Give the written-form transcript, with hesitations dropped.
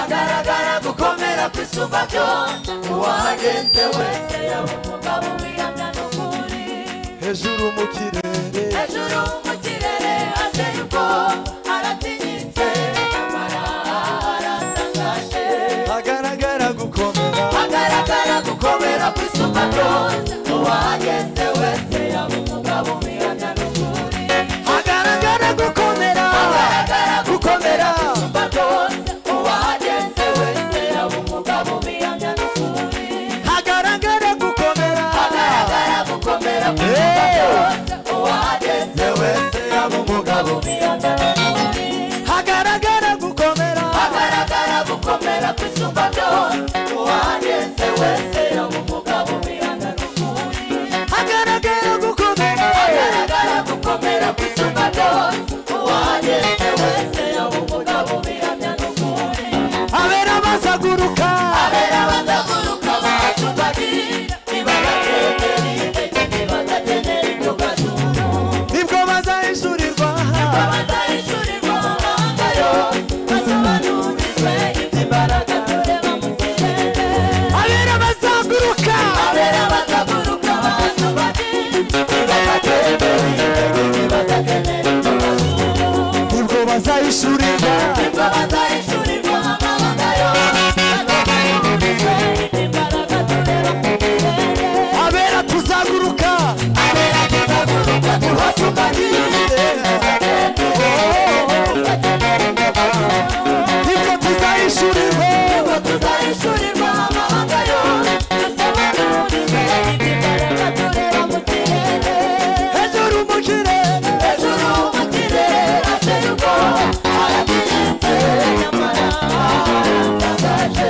agaragara gukomera kwisumba byose uwahageze wese yaba umugabo wihamya n'ukuri hejuru mu kirere ateye ubwoba aratinyitse nyamara aratangaje agaragara gukomera kwisumba byose uwahageze wese yaba umugabo wihamya n'ukuri agaragara gukomera kwisumba byose uwahageze wese yaba umugabo wihamya n'ukuri agaragara gukomera kwisumba byose uwahageze wese yaba umugabo wihamya n'ukuri agaragara gukomera kwisumba byose uwahageze wese yaba umugabo wihamya n'ukuri agaragara gukomera kwisumba byose uwahageze wese yaba umugabo wihamya n'ukuri abera bazaguruka bacubagira nibagakenera ibyo gatuntu nibwo bazahishurirwa amahanga yose basobanurirwe iby'imbaraga tureba mu kirere abera bazaguruka bacubagira nibagakenera ibyo gatuntu nibwo bazahishurirwa amahanga yose basobanurirwe iby'imbaraga tureba mu kirere abera tuzaguruka tuhacubagira nibwo tuzahishurirwa amahanga yose dusobanurirwe iby'imbaraga tureba mu kirere hejuru mu kirere ateye ubwoba aratinyitse nyamara aratangaje